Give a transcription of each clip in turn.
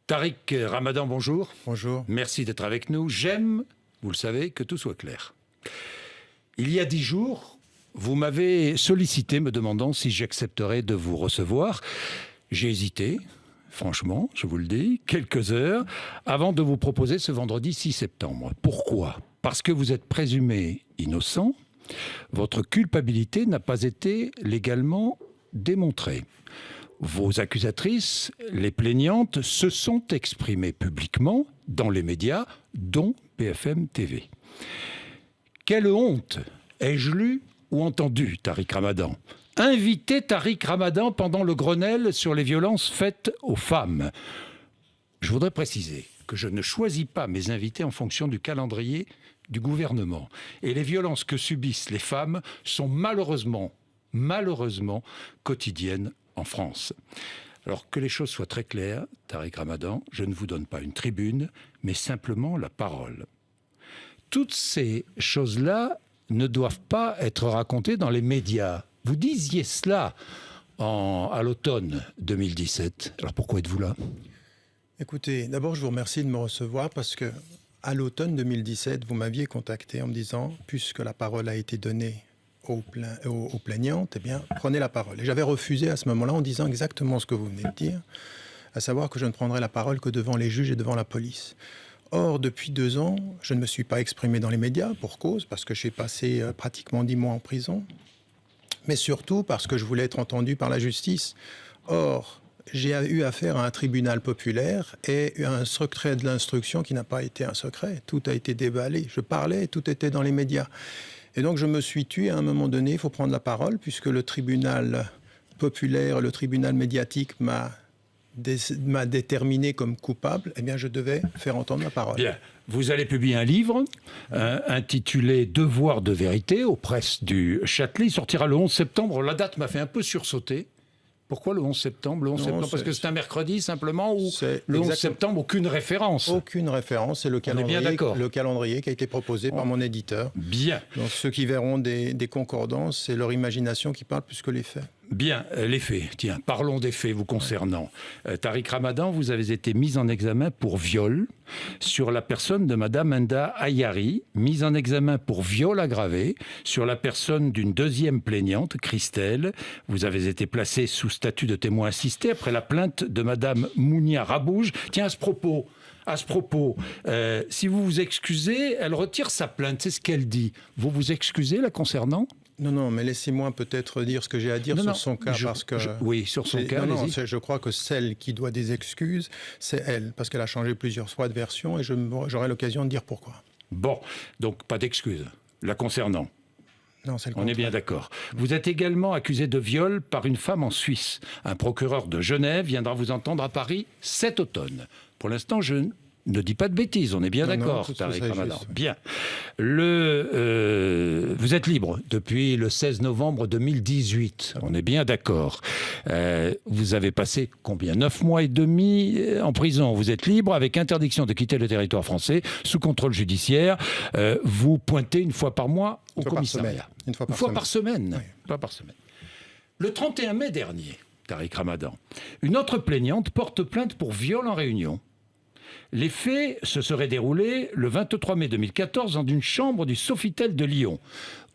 Tariq Ramadan, bonjour. Bonjour. Merci d'être avec nous. J'aime, vous le savez, que tout soit clair. Il y a 10 jours, vous m'avez sollicité me demandant si j'accepterais de vous recevoir. J'ai hésité, franchement, je vous le dis, quelques heures avant de vous proposer ce vendredi 6 septembre. Pourquoi ? Parce que vous êtes présumé innocent. Votre culpabilité n'a pas été légalement démontrée. Vos accusatrices, les plaignantes, se sont exprimées publiquement dans les médias, dont BFM TV. Quelle honte ai-je lu ou entendu, Tariq Ramadan ? Inviter Tariq Ramadan pendant le Grenelle sur les violences faites aux femmes. Je voudrais préciser que je ne choisis pas mes invités en fonction du calendrier du gouvernement. Et les violences que subissent les femmes sont malheureusement quotidiennes en France. Alors que les choses soient très claires, Tariq Ramadan, je ne vous donne pas une tribune, mais simplement la parole. Toutes ces choses-là ne doivent pas être racontées dans les médias. Vous disiez cela à l'automne 2017. Alors pourquoi êtes-vous là ? Écoutez, d'abord je vous remercie de me recevoir parce que à l'automne 2017, vous m'aviez contacté en me disant, puisque la parole a été donnée aux plaignantes, eh bien, prenez la parole. Et j'avais refusé à ce moment-là en disant exactement ce que vous venez de dire, à savoir que je ne prendrai la parole que devant les juges et devant la police. Or, depuis 2 ans, je ne me suis pas exprimé dans les médias pour cause, parce que j'ai passé pratiquement 10 mois en prison, mais surtout parce que je voulais être entendu par la justice. Or, j'ai eu affaire à un tribunal populaire et un secret de l'instruction qui n'a pas été un secret. Tout a été déballé. Je parlais, tout était dans les médias. Et donc je me suis tué à un moment donné, il faut prendre la parole, puisque le tribunal populaire, le tribunal médiatique m'a déterminé comme coupable, eh bien je devais faire entendre ma parole. Bien, vous allez publier un livre intitulé « Devoir de vérité » aux presses du Châtelet. Il sortira le 11 septembre. La date m'a fait un peu sursauter. Pourquoi le 11 septembre ? Le 11 septembre parce que c'est un mercredi simplement, ou le 11 septembre, aucune référence ? Aucune référence, c'est le calendrier qui a été proposé par mon éditeur. Bien. Donc ceux qui verront des concordances, c'est leur imagination qui parle plus que les faits. Bien, les faits. Tiens, parlons des faits vous concernant. Tariq Ramadan, vous avez été mis en examen pour viol sur la personne de Madame Enda Ayari, mise en examen pour viol aggravé sur la personne d'une deuxième plaignante, Christelle. Vous avez été placé sous statut de témoin assisté après la plainte de Madame Mounia Rabouge. Tiens, à ce propos, si vous vous excusez, elle retire sa plainte, c'est ce qu'elle dit. Vous vous excusez la concernant ? Non, mais laissez-moi peut-être dire ce que j'ai à dire sur son cas. Oui, sur son cas, allez-y. Je crois que celle qui doit des excuses, c'est elle, parce qu'elle a changé plusieurs fois de version et j'aurai l'occasion de dire pourquoi. Bon, donc pas d'excuses la concernant. Non, c'est le contraire. On est bien d'accord. Vous êtes également accusé de viol par une femme en Suisse. Un procureur de Genève viendra vous entendre à Paris cet automne. Pour l'instant, je ne dis pas de bêtises, on est bien d'accord, Tariq Ramadan. Bien. Vous êtes libre depuis le 16 novembre 2018, on est bien d'accord. Vous avez passé combien ? 9 mois et demi en prison. Vous êtes libre avec interdiction de quitter le territoire français sous contrôle judiciaire. Vous pointez une fois par mois au commissariat. Une fois par semaine. Oui. Une fois par semaine. Le 31 mai dernier, Tariq Ramadan, une autre plaignante porte plainte pour viol en réunion. Les faits se seraient déroulés le 23 mai 2014 dans une chambre du Sofitel de Lyon.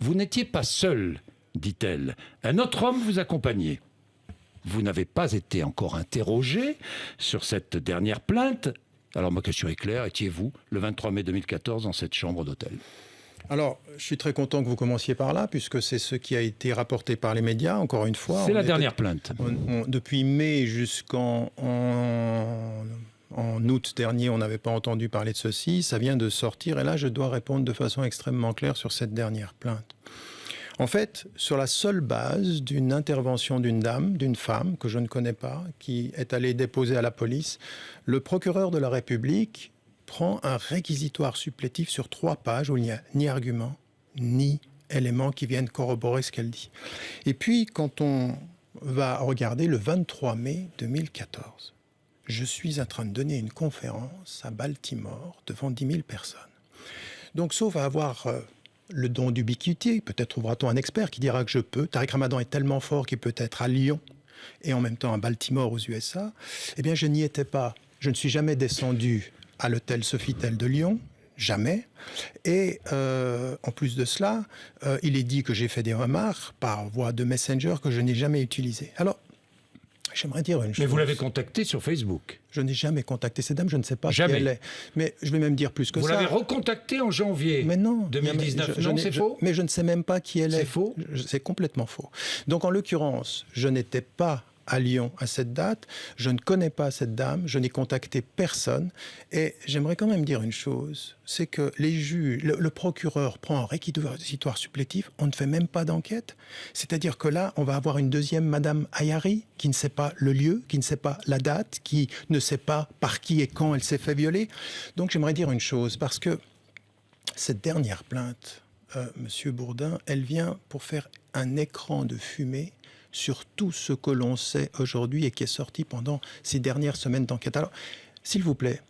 Vous n'étiez pas seul, dit-elle. Un autre homme vous accompagnait. Vous n'avez pas été encore interrogé sur cette dernière plainte. Alors ma question est claire, étiez-vous le 23 mai 2014 dans cette chambre d'hôtel ? Alors, je suis très content que vous commenciez par là, puisque c'est ce qui a été rapporté par les médias, encore une fois. C'est la dernière plainte. Depuis mai jusqu'en août dernier, on n'avait pas entendu parler de ceci. Ça vient de sortir, et là, je dois répondre de façon extrêmement claire sur cette dernière plainte. En fait, sur la seule base d'une intervention d'une femme, que je ne connais pas, qui est allée déposer à la police, le procureur de la République prend un réquisitoire supplétif sur 3 pages où il n'y a ni argument, ni éléments qui viennent corroborer ce qu'elle dit. Et puis, quand on va regarder le 23 mai 2014, je suis en train de donner une conférence à Baltimore devant 10 000 personnes. Donc, sauf à avoir le don d'ubiquité, peut-être trouvera-t-on un expert qui dira que je peux. Tariq Ramadan est tellement fort qu'il peut être à Lyon et en même temps à Baltimore aux USA. Eh bien, je n'y étais pas. je ne suis jamais descendu à l'hôtel Sofitel de Lyon. Jamais. Et en plus de cela, il est dit que j'ai fait des remarques par voie de Messenger que je n'ai jamais utilisées. Alors, j'aimerais dire une chose. Mais vous l'avez contactée sur Facebook. Je n'ai jamais contacté cette dame, je ne sais pas Jamais. qui elle est. Mais je vais même dire plus que Vous ça. l'avez recontactée en janvier Mais non. 2019. Non, c'est faux. Mais je ne sais même pas qui elle est. C'est faux. C'est complètement faux. Donc en l'occurrence, je n'étais pas à Lyon à cette date, je ne connais pas cette dame, je n'ai contacté personne, et j'aimerais quand même dire une chose, c'est que les juges, le procureur prend un réquisitoire supplétif, on ne fait même pas d'enquête, c'est-à-dire que là, on va avoir une deuxième Madame Ayari, qui ne sait pas le lieu, qui ne sait pas la date, qui ne sait pas par qui et quand elle s'est fait violer. Donc j'aimerais dire une chose, parce que cette dernière plainte, Monsieur Bourdin, elle vient pour faire un écran de fumée sur tout ce que l'on sait aujourd'hui et qui est sorti pendant ces dernières semaines d'enquête. Alors, s'il vous plaît,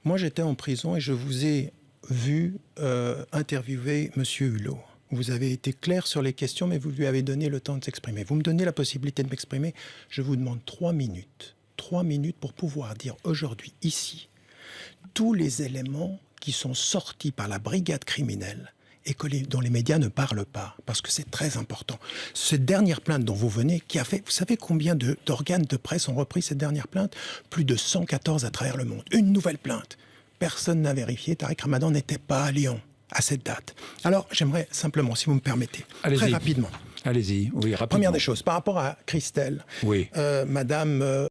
moi j'étais en prison et je vous ai vu interviewer M. Hulot. Vous avez été clair sur les questions, mais vous lui avez donné le temps de s'exprimer. Vous me donnez la possibilité de m'exprimer. Je vous demande 3 minutes. 3 minutes pour pouvoir dire aujourd'hui, ici, tous les éléments qui sont sortis par la brigade criminelle et dont les médias ne parlent pas, parce que c'est très important. Cette dernière plainte dont vous venez, qui a fait, vous savez combien d'organes de presse ont repris cette dernière plainte? Plus de 114 à travers le monde. Une nouvelle plainte. Personne n'a vérifié. Tariq Ramadan n'était pas à Lyon à cette date. Alors, j'aimerais simplement, si vous me permettez, très rapidement. Allez-y, oui, rapidement. Première des choses, par rapport à Christelle, oui. Madame...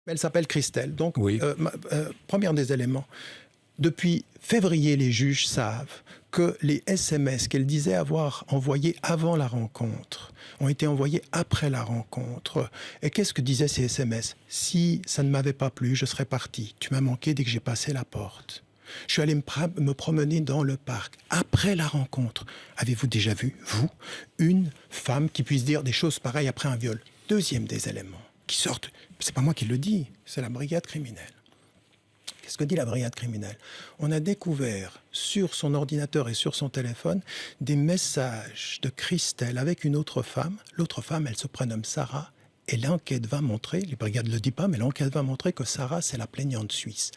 elle s'appelle Christelle. Donc, oui. Première des éléments. Depuis février, les juges savent que les SMS qu'elle disait avoir envoyés avant la rencontre ont été envoyés après la rencontre. Et qu'est-ce que disaient ces SMS? Si ça ne m'avait pas plu, je serais parti. Tu m'as manqué dès que j'ai passé la porte. Je suis allé me promener dans le parc. Après la rencontre, avez-vous déjà vu, vous, une femme qui puisse dire des choses pareilles après un viol? Deuxième des éléments qui sortent, c'est pas moi qui le dis, c'est la brigade criminelle. Qu'est-ce que dit la brigade criminelle? On a découvert sur son ordinateur et sur son téléphone des messages de Christelle avec une autre femme. L'autre femme, elle se prénomme Sarah. Et l'enquête va montrer, les brigades ne le disent pas, mais l'enquête va montrer que Sarah, c'est la plaignante suisse.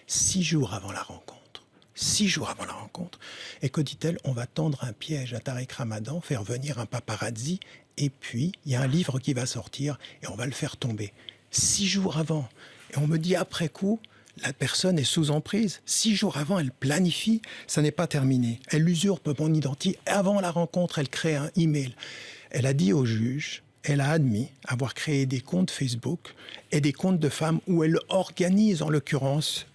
6 jours avant la rencontre. 6 jours avant la rencontre. Et que dit-elle? On va tendre un piège à Tariq Ramadan, faire venir un paparazzi, et puis il y a un livre qui va sortir et on va le faire tomber. 6 jours avant. Et on me dit après coup, la personne est sous emprise. 6 jours avant, elle planifie, ça n'est pas terminé. Elle usurpe mon identité. Avant la rencontre, elle crée un email. Elle a dit au juge, elle a admis avoir créé des comptes Facebook et des comptes de femmes où elle organise, en l'occurrence,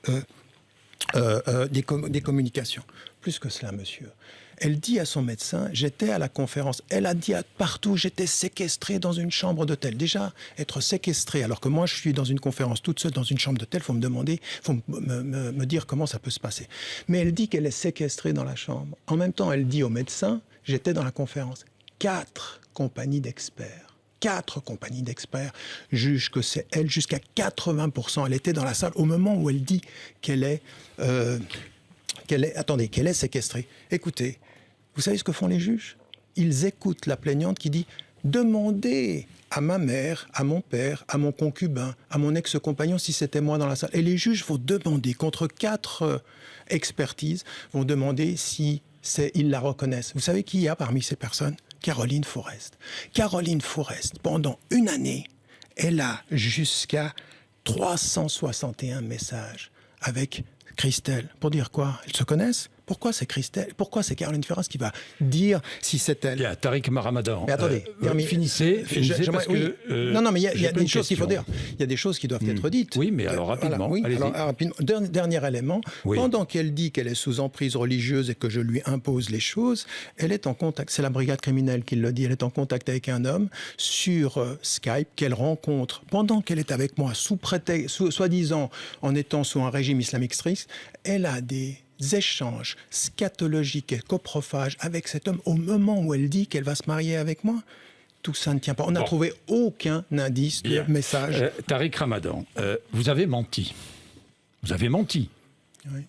des communications. Plus que cela, monsieur. Elle dit à son médecin, j'étais à la conférence. Elle a dit partout, j'étais séquestrée dans une chambre d'hôtel. Déjà, être séquestrée, alors que moi je suis dans une conférence toute seule dans une chambre d'hôtel, il faut me demander, il faut me dire comment ça peut se passer. Mais elle dit qu'elle est séquestrée dans la chambre. En même temps, elle dit au médecin, j'étais dans la conférence. 4 compagnies d'experts. 4 compagnies d'experts jugent que c'est elle, jusqu'à 80%. Elle était dans la salle au moment où elle dit qu'elle est séquestrée. Écoutez, vous savez ce que font les juges? Ils écoutent la plaignante qui dit « Demandez à ma mère, à mon père, à mon concubin, à mon ex-compagnon si c'était moi dans la salle. » Et les juges vont demander, contre 4 expertises, vont demander si ils la reconnaissent. Vous savez qui y a parmi ces personnes? Caroline Forest. Caroline Forest, pendant une année, elle a jusqu'à 361 messages avec Christelle. Pour dire quoi? Elles se connaissent? Pourquoi c'est Christelle? Pourquoi c'est Caroline Forest qui va dire si c'est elle? Il y a Tariq Ramadan. Mais attendez, finissez parce que... non, mais il y a des choses qu'il faut dire. Il y a des choses qui doivent être dites. Oui, mais alors rapidement. Voilà, alors, rapidement. Dernier élément. Oui. Pendant qu'elle dit qu'elle est sous emprise religieuse et que je lui impose les choses, elle est en contact, c'est la brigade criminelle qui le dit, elle est en contact avec un homme sur Skype qu'elle rencontre pendant qu'elle est avec moi, soi-disant en étant sous un régime islamique strict. Elle a des échanges scatologiques et coprophages avec cet homme au moment où elle dit qu'elle va se marier avec moi. Tout ça ne tient pas. On n'a trouvé aucun indice de message. Tariq Ramadan, vous avez menti. Vous avez menti. Oui.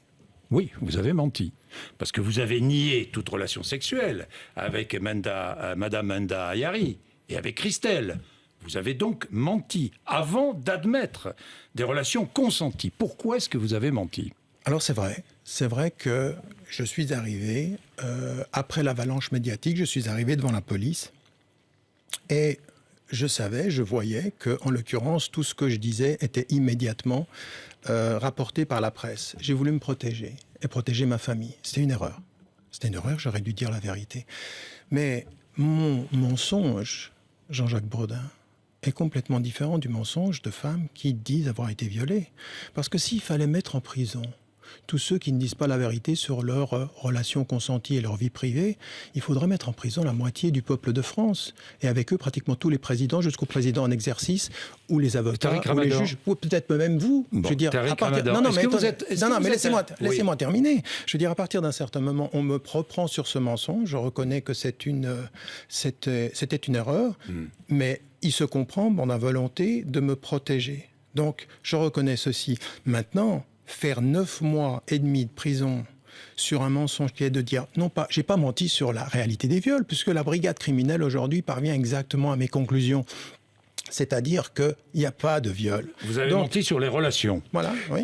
Oui, vous avez menti. Parce que vous avez nié toute relation sexuelle avec Madame Menda Ayari et avec Christelle. Vous avez donc menti avant d'admettre des relations consenties. Pourquoi est-ce que vous avez menti? Alors c'est vrai que je suis arrivé, après l'avalanche médiatique, je suis arrivé devant la police et je voyais que, en l'occurrence, tout ce que je disais était immédiatement rapporté par la presse. J'ai voulu me protéger et protéger ma famille. C'était une erreur. J'aurais dû dire la vérité. Mais mon mensonge, Jean-Jacques Brodin, est complètement différent du mensonge de femmes qui disent avoir été violées. Parce que s'il fallait mettre en prison tous ceux qui ne disent pas la vérité sur leurs relations consenties et leur vie privée, il faudrait mettre en prison la moitié du peuple de France. Et avec eux, pratiquement tous les présidents, jusqu'au président en exercice, ou les avocats, ou les juges, ou peut-être même vous. Bon, je veux dire, mais laissez-moi terminer. Je veux dire, à partir d'un certain moment, on me reprend sur ce mensonge. Je reconnais que c'était une erreur, mais il se comprend dans la volonté de me protéger. Donc, je reconnais ceci. Maintenant, faire 9 mois et demi de prison sur un mensonge qui est de dire, non pas, j'ai pas menti sur la réalité des viols, puisque la brigade criminelle aujourd'hui parvient exactement à mes conclusions. C'est-à-dire qu'il n'y a pas de viol. Vous avez menti sur les relations. Voilà, oui.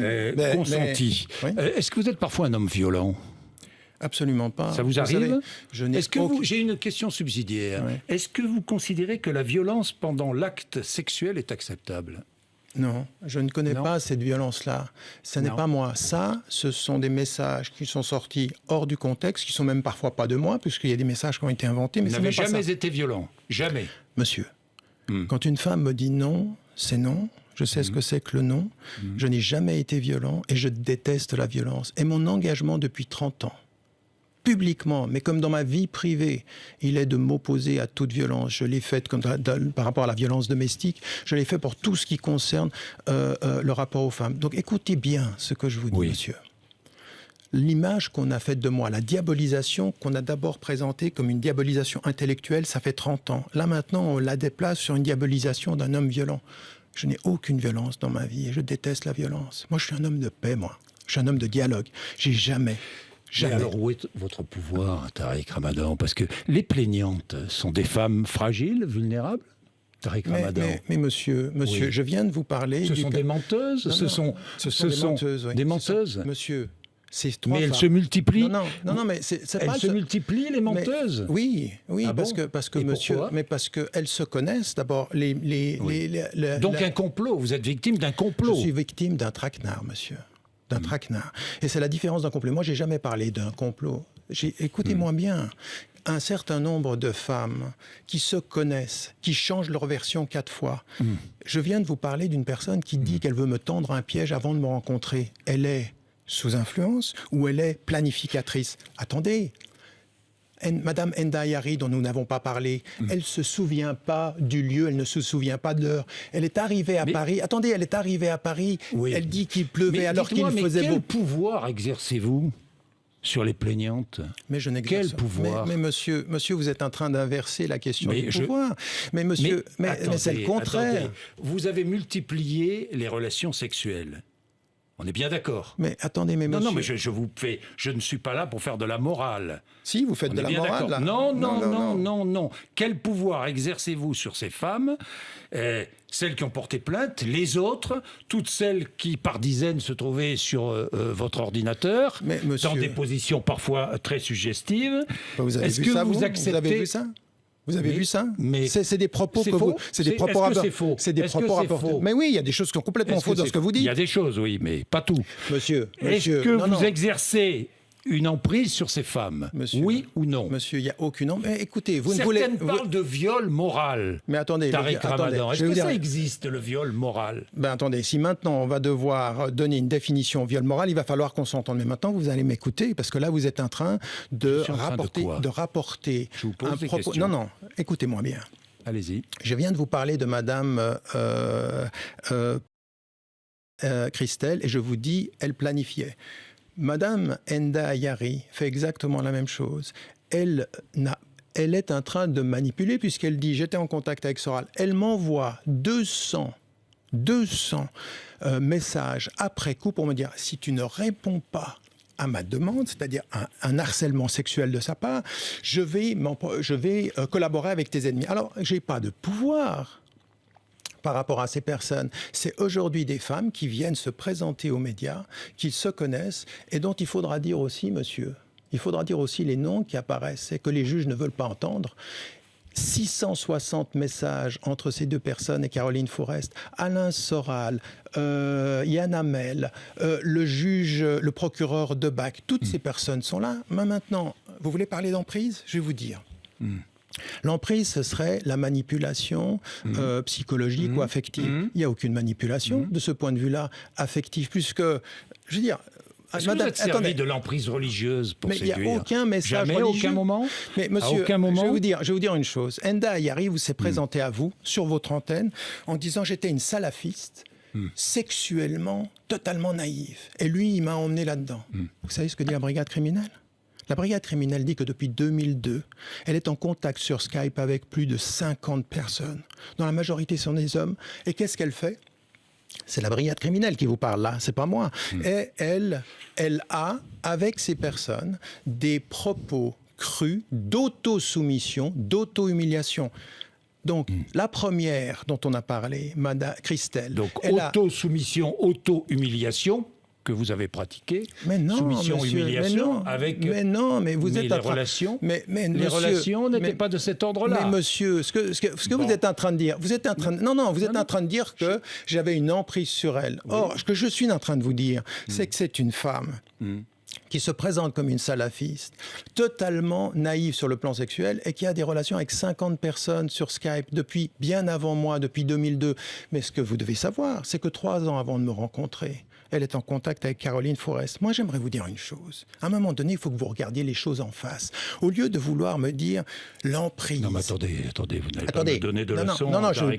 Consenties. Oui. Est-ce que vous êtes parfois un homme violent? Absolument pas. Ça vous arrive? J'ai une question subsidiaire. Oui. Est-ce que vous considérez que la violence pendant l'acte sexuel est acceptable? Non, je ne connais pas cette violence-là. Ce n'est pas moi. Ça, ce sont des messages qui sont sortis hors du contexte, qui sont même parfois pas de moi, puisqu'il y a des messages qui ont été inventés. Mais vous n'avez jamais été violent? Jamais? Monsieur, quand une femme me dit non, c'est non. Je sais ce que c'est que le non. Je n'ai jamais été violent et je déteste la violence. Et mon engagement depuis 30 ans, publiquement, mais comme dans ma vie privée, il est de m'opposer à toute violence. Je l'ai fait par rapport à la violence domestique, je l'ai fait pour tout ce qui concerne le rapport aux femmes. Donc écoutez bien ce que je vous dis, monsieur. L'image qu'on a faite de moi, la diabolisation qu'on a d'abord présentée comme une diabolisation intellectuelle, ça fait 30 ans. Là maintenant, on la déplace sur une diabolisation d'un homme violent. Je n'ai aucune violence dans ma vie et je déteste la violence. Moi, je suis un homme de paix, moi. Je suis un homme de dialogue. J'ai jamais... Mais alors, où est votre pouvoir, Tariq Ramadan? Parce que les plaignantes sont des femmes fragiles, vulnérables, Tariq Ramadan. Mais monsieur, je viens de vous parler... Ce sont des menteuses? Ce sont des menteuses. Monsieur, c'est trois femmes. Elles se multiplient? Non, mais c'est elles pas... se multiplient, les menteuses? Oui, parce que monsieur... Pourquoi? Mais parce qu'elles se connaissent, d'abord. Donc un complot, vous êtes victime d'un complot? Je suis victime d'un traquenard, monsieur. D'un traquenard. Et c'est la différence d'un complot. Moi, j'ai jamais parlé d'un complot. Écoutez-moi bien. Un certain nombre de femmes qui se connaissent, qui changent leur version 4 fois. Je viens de vous parler d'une personne qui dit qu'elle veut me tendre un piège avant de me rencontrer. Elle est sous influence ou elle est planificatrice? Attendez. Madame Enda Yari, dont nous n'avons pas parlé, elle ne se souvient pas du lieu, elle ne se souvient pas de l'heure. Elle est arrivée à Paris. Attendez, elle est arrivée à Paris. Elle dit qu'il pleuvait alors qu'il faisait beau. Quel pouvoir exercez-vous sur les plaignantes? Mais je n'exerce Quel pouvoir? Mais monsieur, vous êtes en train d'inverser la question du pouvoir. Mais monsieur, mais c'est le contraire. Attendez. Vous avez multiplié les relations sexuelles. On est bien d'accord. Mais attendez, mais monsieur... Non, mais je ne suis pas là pour faire de la morale. Si, vous faites de la morale, là. Non. Quel pouvoir exercez-vous sur ces femmes, celles qui ont porté plainte, les autres, toutes celles qui, par dizaines, se trouvaient sur votre ordinateur, dans des positions parfois très suggestives? Vous avez vu ça, vous avez vu ça? Vous avez vu ça? C'est des propos que vous... C'est des propos rapportés. C'est des propos rapportés. Mais oui, il y a des choses qui sont complètement fausses dans ce que vous dites. Il y a des choses, oui, mais pas tout. Monsieur, est-ce que vous exercez une emprise sur ces femmes? Oui ou non? Monsieur, il n'y a aucune emprise. Écoutez, vous ne voulez... Certaines parlent de viol moral. Mais attendez, Tariq Ramadan, est-ce que ça existe, le viol moral? Attendez, si maintenant on va devoir donner une définition au viol moral, il va falloir qu'on s'entende. Mais maintenant, vous allez m'écouter, parce que là, vous êtes en train de rapporter Je vous pose des propos... questions. Non, écoutez-moi bien. Allez-y. Je viens de vous parler de Madame Christelle, et je vous dis, elle planifiait. Madame Enda Yari fait exactement la même chose. Elle est en train de manipuler puisqu'elle dit « j'étais en contact avec Soral ». Elle m'envoie 200 messages après coup pour me dire « si tu ne réponds pas à ma demande, c'est-à-dire un harcèlement sexuel de sa part, je vais collaborer avec tes ennemis ». Alors, je n'ai pas de pouvoir. par rapport à ces personnes, c'est aujourd'hui des femmes qui viennent se présenter aux médias, qui se connaissent et dont il faudra dire aussi, monsieur, il faudra dire aussi les noms qui apparaissent et que les juges ne veulent pas entendre. 660 messages entre ces deux personnes et Caroline Forest, Alain Soral, Yann Hamel, le procureur Debac, toutes ces personnes sont là. Mais maintenant, vous voulez parler d'emprise ? Je vais vous dire. L'emprise, ce serait la manipulation psychologique ou affective. Il n'y a aucune manipulation de ce point de vue-là, affective, puisque, je veux dire... Est-ce que vous êtes servi de l'emprise religieuse pour séduire ? Mais il n'y a aucun message Jamais, religieux. aucun moment ? Mais monsieur, à aucun moment je vais vous dire une chose. Enda Ayari vous s'est présenté à vous, sur votre antenne, en disant « j'étais une salafiste, sexuellement, totalement naïve ». Et lui, il m'a emmené là-dedans. Vous savez ce que dit la brigade criminelle ? La brigade criminelle dit que depuis 2002, elle est en contact sur Skype avec plus de 50 personnes, dont la majorité sont des hommes. Et qu'est-ce qu'elle fait ? C'est la brigade criminelle qui vous parle là, c'est pas moi. Et elle a, avec ces personnes, des propos crus d'auto-soumission, d'auto-humiliation. Donc, la première dont on a parlé, Madame Christelle... Donc, auto-soumission, auto-humiliation que vous avez pratiqué, mais non, soumission, monsieur, humiliation, mais non, avec... Mais non, mais vous êtes les relations, mais les monsieur, relations n'étaient pas de cet ordre-là. Mais monsieur, ce que vous êtes en train de dire, vous êtes en train de dire que j'avais une emprise sur elle. Oui. Or, ce que je suis en train de vous dire, c'est que c'est une femme qui se présente comme une salafiste, totalement naïve sur le plan sexuel et qui a des relations avec 50 personnes sur Skype depuis bien avant moi, depuis 2002. Mais ce que vous devez savoir, c'est que 3 ans avant de me rencontrer, elle est en contact avec Caroline Forest. Moi, j'aimerais vous dire une chose. À un moment donné, il faut que vous regardiez les choses en face. Au lieu de vouloir me dire l'emprise... Non, mais attendez, vous n'allez pas me donner de leçons. Non, je ne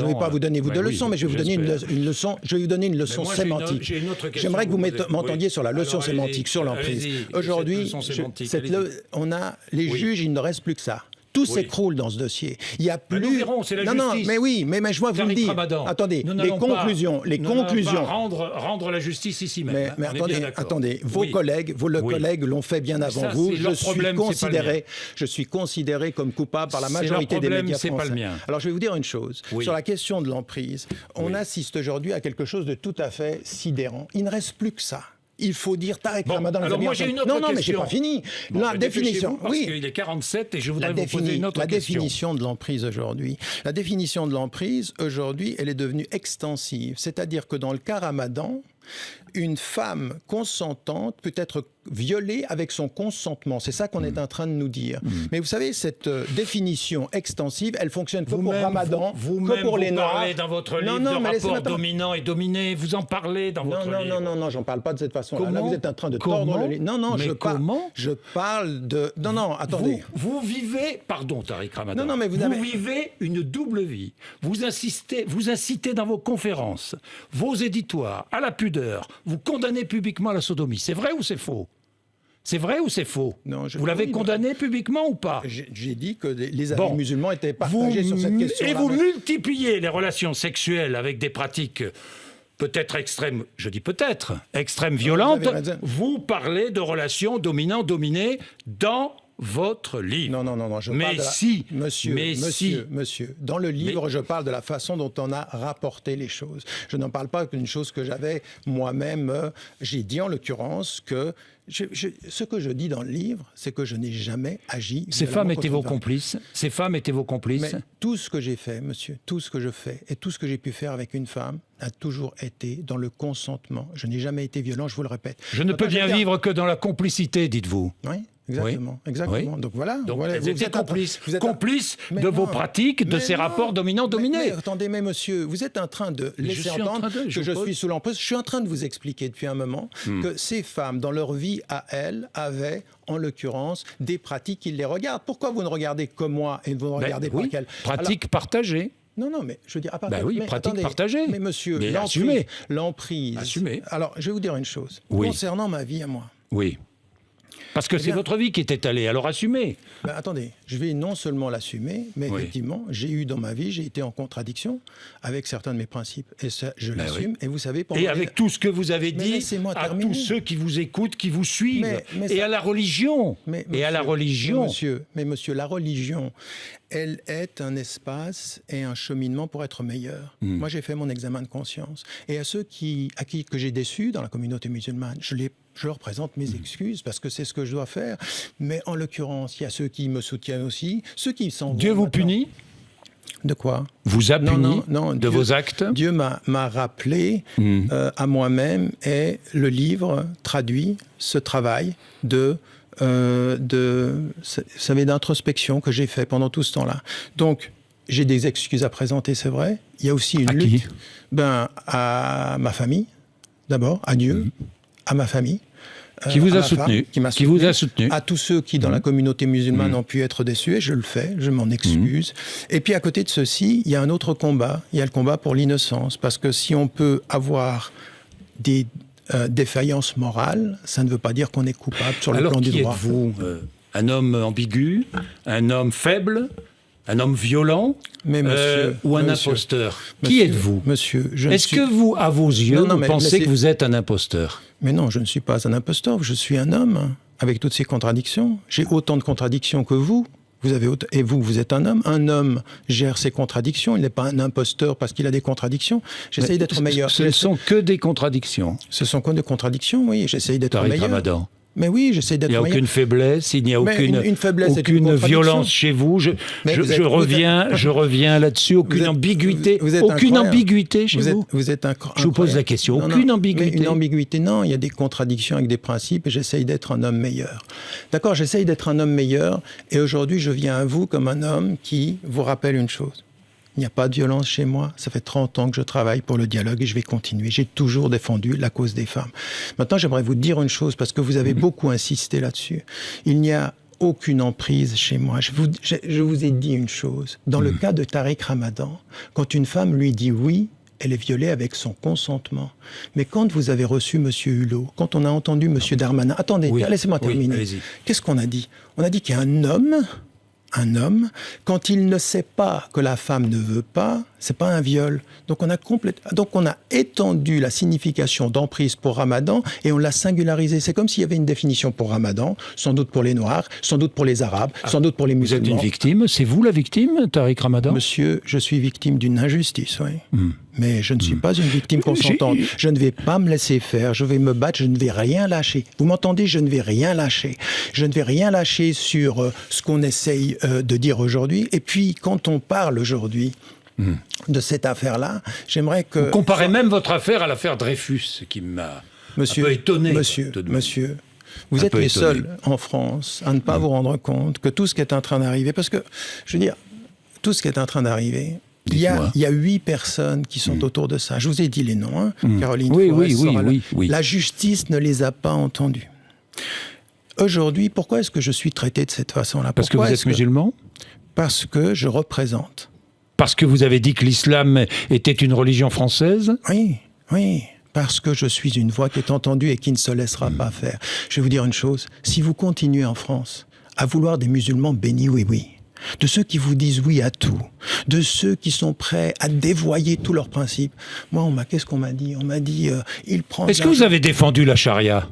vais pas vous donner de leçons, mais je vais vous donner une leçon. Je vais vous donner une leçon sémantique. J'aimerais que vous m'entendiez sur la leçon sémantique, sur l'emprise. Aujourd'hui, on a les juges, il ne reste plus que ça. Tout s'écroule dans ce dossier. Il y a plus. Nous verrons, c'est la justice. Non, mais oui, mais je vois vous le dire. Attendez, les conclusions. Pas rendre la justice ici même. Mais attendez, vos collègues l'ont fait bien avant vous. Je suis considéré comme coupable par la majorité des médias français. C'est pas le mien. Alors je vais vous dire une chose. Sur la question de l'emprise, on assiste aujourd'hui à quelque chose de tout à fait sidérant. Il ne reste plus que ça. Il faut dire Tariq Ramadan. Alors moi j'ai une autre question. Non, mais j'ai pas fini. La définition. Parce qu'il est 47 et je voudrais vous poser une autre question. La définition de l'emprise aujourd'hui. La définition de l'emprise aujourd'hui, elle est devenue extensive. C'est-à-dire que dans le cas Ramadan, une femme consentante peut être violée avec son consentement. C'est ça qu'on est en train de nous dire. Mais vous savez, cette définition extensive, elle fonctionne que pour Ramadan, que pour les Noirs. Vous parlez dans votre livre de rapport dominant et dominé. Vous en parlez dans votre livre. Non, j'en parle pas de cette façon-là. Là, vous êtes en train de tordre le livre. Non, je parle de... Non, attendez. Vous vivez... Pardon, Tariq Ramadan. Non, mais vous vivez une double vie. Vous incitez dans vos conférences, vos éditoires, à la pudeur. Vous condamnez publiquement la sodomie. C'est vrai ou c'est faux ? C'est vrai ou c'est faux ? Vous l'avez condamné publiquement ou pas ? J'ai dit que les avis musulmans étaient partagés sur cette question-là. Et vous multipliez les relations sexuelles avec des pratiques peut-être extrêmes, je dis peut-être, extrêmes violentes. Vous parlez de relations dominant-dominé dans votre livre. Non, je parle de Monsieur, dans le livre, je parle de la façon dont on a rapporté les choses. Je n'en parle pas d'une chose que j'avais moi-même. J'ai dit en l'occurrence que ce que je dis dans le livre, c'est que je n'ai jamais agi. Ces femmes étaient vos complices. Ces femmes étaient vos complices. Mais tout ce que j'ai fait, monsieur, tout ce que je fais et tout ce que j'ai pu faire avec une femme a toujours été dans le consentement. Je n'ai jamais été violent, je vous le répète. Je ne peux bien vivre que dans la complicité, dites-vous. Oui. Exactement. Oui. Donc voilà. Vous êtes complice de vos pratiques, de ces rapports dominants-dominés. Attendez, mais monsieur, vous êtes en train de laisser entendre que je suis sous l'emprise. Je suis en train de vous expliquer depuis un moment que ces femmes, dans leur vie à elles, avaient, en l'occurrence, des pratiques qui les regardent. Pourquoi vous ne regardez que moi et vous ne regardez pas qu'elles ? Pratiques partagées. Non, mais je veux dire... pratique partagée. Mais monsieur, l'emprise... Assumez. Alors, je vais vous dire une chose. Concernant ma vie à moi. Oui. Parce que c'est votre vie qui est étalée, alors assumez. Attendez, je vais non seulement l'assumer, mais effectivement, j'ai été en contradiction avec certains de mes principes. Et ça, je l'assume. Et vous savez... Et avec tout ce que vous avez dit à tous ceux qui vous écoutent, qui vous suivent, et à la religion. Monsieur, la religion, elle est un espace et un cheminement pour être meilleur. Moi, j'ai fait mon examen de conscience. Et à ceux que j'ai déçus dans la communauté musulmane, je leur présente mes excuses parce que c'est ce que je dois faire. Mais en l'occurrence, il y a ceux qui me soutiennent aussi, ceux qui s'en vont. Dieu vous maintenant. punit? De quoi? Vous a puni de Dieu, vos actes? Dieu m'a rappelé à moi-même, et le livre traduit ce travail d'introspection que j'ai fait pendant tout ce temps-là. Donc, j'ai des excuses à présenter, c'est vrai. Il y a aussi une lutte. Qui? À ma famille, d'abord, à Dieu, à ma famille. Qui vous a soutenu, qui vous a soutenu. À tous ceux qui, dans la communauté musulmane, ont pu être déçus, et je le fais, je m'en excuse. Et puis, à côté de ceci, il y a un autre combat. Il y a le combat pour l'innocence. Parce que si on peut avoir des défaillance morale, ça ne veut pas dire qu'on est coupable sur le plan du droit. Alors, qui êtes-vous? Un homme ambigu? Un homme faible? Un homme violent? Mais monsieur, ou un imposteur? Qui êtes-vous? Monsieur, est-ce que vous, à vos yeux, vous pensez que vous êtes un imposteur? Mais non, je ne suis pas un imposteur. Je suis un homme avec toutes ces contradictions. J'ai autant de contradictions que vous. Et vous êtes un homme. Un homme gère ses contradictions. Il n'est pas un imposteur parce qu'il a des contradictions. J'essaye d'être meilleur. Ce ne sont que des contradictions. Ce sont que des contradictions, oui. J'essaye d'être Tariq meilleur. Ramadan. Mais oui, j'essaie d'être meilleur. Il n'y a aucune faiblesse, il n'y a aucune, faiblesse, aucune violence chez vous. Je reviens là-dessus. Aucune ambiguïté. Aucune ambiguïté chez vous. Je vous pose la question. Aucune ambiguïté. Une ambiguïté, non. Il y a des contradictions avec des principes et j'essaye d'être un homme meilleur. D'accord, j'essaye d'être un homme meilleur et aujourd'hui, je viens à vous comme un homme qui vous rappelle une chose. Il n'y a pas de violence chez moi. Ça fait 30 ans que je travaille pour le dialogue et je vais continuer. J'ai toujours défendu la cause des femmes. Maintenant, j'aimerais vous dire une chose parce que vous avez beaucoup insisté là-dessus. Il n'y a aucune emprise chez moi. Je vous ai dit une chose. Dans le cas de Tariq Ramadan, quand une femme lui dit oui, elle est violée avec son consentement. Mais quand vous avez reçu M. Hulot, quand on a entendu M. Darmanin... Attendez, laissez-moi terminer. Qu'est-ce qu'on a dit? On a dit qu'il y a un homme, quand il ne sait pas que la femme ne veut pas, c'est pas un viol. Donc on a étendu la signification d'emprise pour Ramadan et on l'a singularisé. C'est comme s'il y avait une définition pour Ramadan, sans doute pour les Noirs, sans doute pour les Arabes, sans doute pour les musulmans. Vous êtes une victime? C'est vous la victime, Tariq Ramadan? Monsieur, je suis victime d'une injustice, oui. Mais je ne suis pas une victime consentante. Je ne vais pas me laisser faire, je vais me battre, je ne vais rien lâcher. Vous m'entendez? Je ne vais rien lâcher. Je ne vais rien lâcher sur ce qu'on essaye de dire aujourd'hui. Et puis, quand on parle aujourd'hui de cette affaire-là, j'aimerais que... Vous comparez même votre affaire à l'affaire Dreyfus, ce qui m'a un peu étonné. Monsieur, vous êtes les seuls en France à ne pas vous rendre compte que tout ce qui est en train d'arriver... Parce que, je veux dire, tout ce qui est en train d'arriver... Il y a 8 personnes qui sont autour de ça. Je vous ai dit les noms. Hein. Caroline Forest, la justice ne les a pas entendus. Aujourd'hui, pourquoi est-ce que je suis traité de cette façon-là? Parce que vous êtes musulman? Parce que je représente. Parce que vous avez dit que l'islam était une religion française? Oui. Parce que je suis une voix qui est entendue et qui ne se laissera pas faire. Je vais vous dire une chose. Si vous continuez en France à vouloir des musulmans bénis, de ceux qui vous disent oui à tout, de ceux qui sont prêts à dévoyer tous leurs principes. Moi, qu'est-ce qu'on m'a dit? On m'a dit, il prend... Est-ce que vous avez défendu la charia?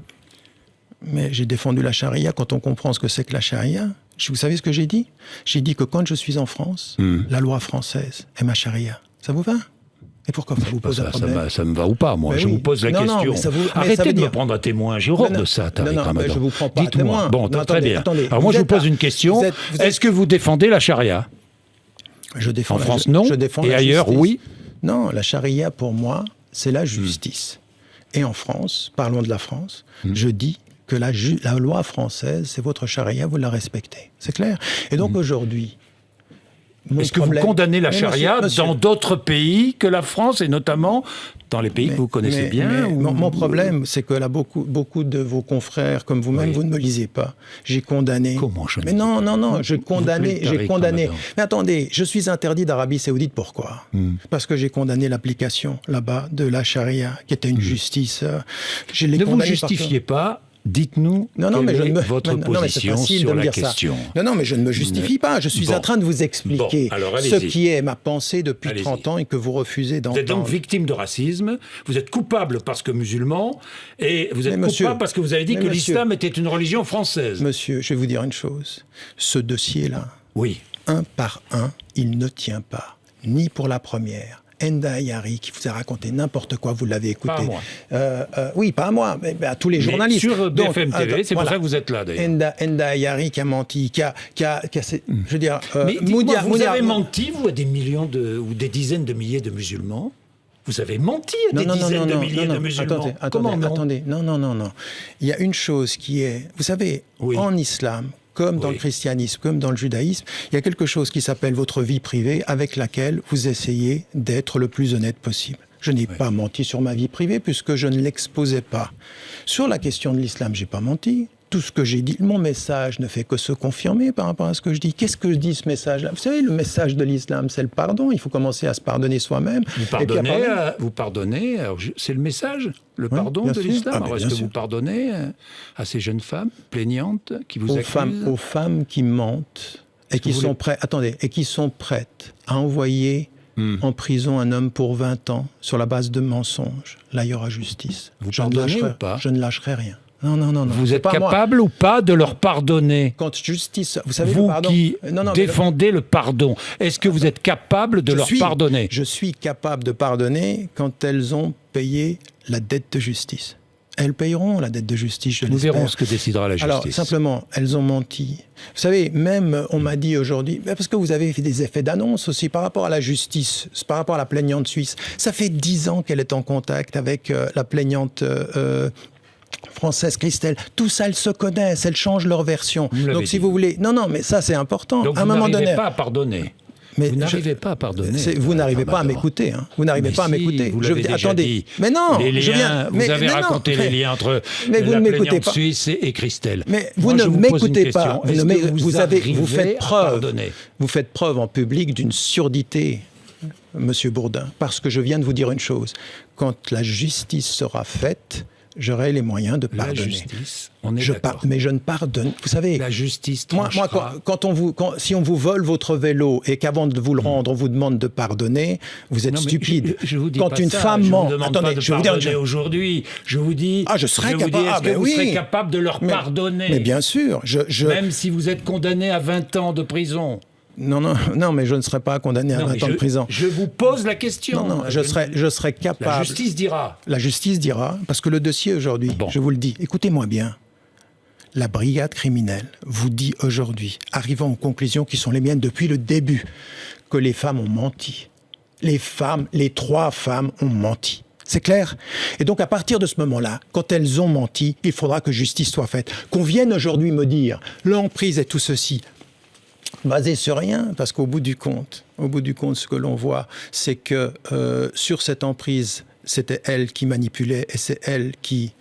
Mais j'ai défendu la charia quand on comprend ce que c'est que la charia. Vous savez ce que j'ai dit? J'ai dit que quand je suis en France, la loi française est ma charia. Ça vous va? Et pourquoi ça vous pose un problème? Ça me va ou pas, moi. Je vous pose la question. Arrêtez de me prendre à témoin. J'ai horreur de ça, Tariq Ramadan. Je vous prends pas à témoin. Bon, très bien. Alors moi, je vous pose une question. Est-ce que vous défendez la charia? Je défends en France, non. Et ailleurs, oui. Non, la charia, pour moi, c'est la justice. Et en France, parlons de la France, je dis que la loi française, c'est votre charia, vous la respectez. C'est clair? Et donc aujourd'hui... Est-ce que vous condamnez la charia dans d'autres pays que la France, et notamment dans les pays que vous connaissez bien? Mon problème, c'est que là, beaucoup de vos confrères, comme vous-même, vous ne me lisez pas. J'ai condamné... Comment je Mais non, j'ai condamné... Mais attendez, je suis interdit d'Arabie Saoudite, pourquoi? Parce que j'ai condamné l'application, là-bas, de la charia, qui était une justice... Ne vous justifiez pas. Dites-nous quelle est votre position sur la question. Non, mais je ne me justifie pas. Je suis en train de vous expliquer ce qui est ma pensée depuis 30 ans et que vous refusez d'entendre. Vous êtes donc victime de racisme, vous êtes coupable parce que musulman, et vous êtes coupable parce que vous avez dit que l'islam était une religion française. Monsieur, je vais vous dire une chose. Ce dossier-là, un par un, il ne tient pas, ni pour la première. Enda Ayari, qui vous a raconté n'importe quoi, vous l'avez écouté. Pas à moi. Oui, pas à moi, mais à tous les journalistes. Sur Donc, BFM TV, c'est pour voilà. ça que vous êtes là, d'ailleurs. Enda Ayari qui a menti, je veux dire... Mais dites-moi, vous avez menti, vous, à des millions ou des dizaines de milliers de musulmans? Vous avez menti à des dizaines de milliers de musulmans. Attendez, non. Il y a une chose qui est... Vous savez, en islam, comme dans le christianisme, comme dans le judaïsme, il y a quelque chose qui s'appelle votre vie privée avec laquelle vous essayez d'être le plus honnête possible. Je n'ai pas menti sur ma vie privée puisque je ne l'exposais pas. Sur la question de l'islam, je n'ai pas menti. Tout ce que j'ai dit, mon message ne fait que se confirmer par rapport à ce que je dis. Qu'est-ce que dit ce message-là? Vous savez, le message de l'islam, c'est le pardon. Il faut commencer à se pardonner soi-même. Vous pardonnez, c'est le message, le pardon de l'islam. Alors, est-ce que vous pardonnez à ces jeunes femmes plaignantes qui vous accusent? Aux femmes qui mentent et qui sont prêtes, et qui sont prêtes à envoyer en prison un homme pour 20 ans sur la base de mensonges. Là, il y aura justice. Vous pardonnez ou pas? Je ne lâcherai rien. Non. Vous êtes capable ou pas de leur pardonner? Quand justice, vous savez, vous le pardon, qui défendez le pardon, est-ce que vous êtes capable de leur pardonner? Je suis capable de pardonner quand elles ont payé la dette de justice. Elles payeront la dette de justice, je l'espère. Nous verrons ce que décidera la justice. Alors, simplement, elles ont menti. Vous savez, même, on m'a dit aujourd'hui, parce que vous avez fait des effets d'annonce aussi par rapport à la justice, par rapport à la plaignante suisse. Ça fait 10 ans qu'elle est en contact avec la plaignante française Christelle. Tout ça, elles se connaissent, elles changent leur version. Donc, si vous voulez... Non, mais ça, c'est important. Donc, à un moment donné, pas à pardonner. Mais vous n'arrivez pas à pardonner. Vous n'arrivez pas à m'écouter. Hein. Vous n'arrivez pas à m'écouter. Vous l'avez déjà dit. Mais non, les liens, vous avez raconté les liens entre la plaignante suisse et Christelle. Mais vous ne m'écoutez pas. Vous faites preuve en public d'une surdité, Monsieur Bourdin, parce que je viens de vous dire une chose. Quand la justice sera faite, j'aurai les moyens de pardonner. La justice, on est d'accord. Mais je ne pardonne. Vous savez, la justice tranchera. Moi, si on vous vole votre vélo et qu'avant de vous le rendre, on vous demande de pardonner, vous êtes stupide. Je vous dis quand pas une ça. femme ment, attendez, je vous dis aujourd'hui. Je vous dis. Je serais capable. Est-ce que vous serez capable de leur pardonner? Mais bien sûr. Même si vous êtes condamné à 20 ans de prison. Non, mais je ne serai pas condamné à 20 ans de prison. Je vous pose la question. Non, je serai capable. La justice dira. La justice dira, parce que le dossier aujourd'hui, je vous le dis, écoutez-moi bien, la brigade criminelle vous dit aujourd'hui, arrivant aux conclusions qui sont les miennes depuis le début, que les femmes ont menti. Les 3 femmes ont menti. C'est clair? Et donc, à partir de ce moment-là, quand elles ont menti, il faudra que justice soit faite. Qu'on vienne aujourd'hui me dire l'emprise et tout ceci, basé sur rien, parce qu'au bout du compte, ce que l'on voit, c'est que sur cette emprise, c'était elle qui manipulait et c'est elle qui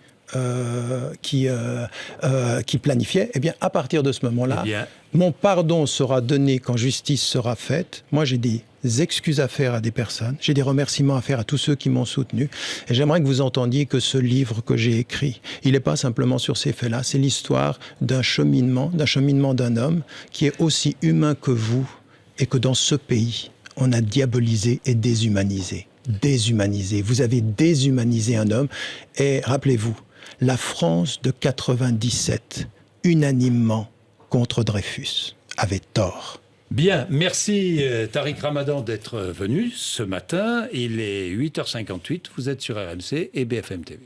planifiait. Eh bien, à partir de ce moment-là, mon pardon sera donné quand justice sera faite. Moi, j'ai des excuses à faire à des personnes. J'ai des remerciements à faire à tous ceux qui m'ont soutenu. Et j'aimerais que vous entendiez que ce livre que j'ai écrit, il n'est pas simplement sur ces faits-là. C'est l'histoire d'un cheminement d'un homme qui est aussi humain que vous et que dans ce pays, on a diabolisé et déshumanisé. Vous avez déshumanisé un homme. Et rappelez-vous, la France de 97, unanimement contre Dreyfus, avait tort. Bien, merci Tariq Ramadan d'être venu ce matin. Il est 8h58, vous êtes sur RMC et BFM TV.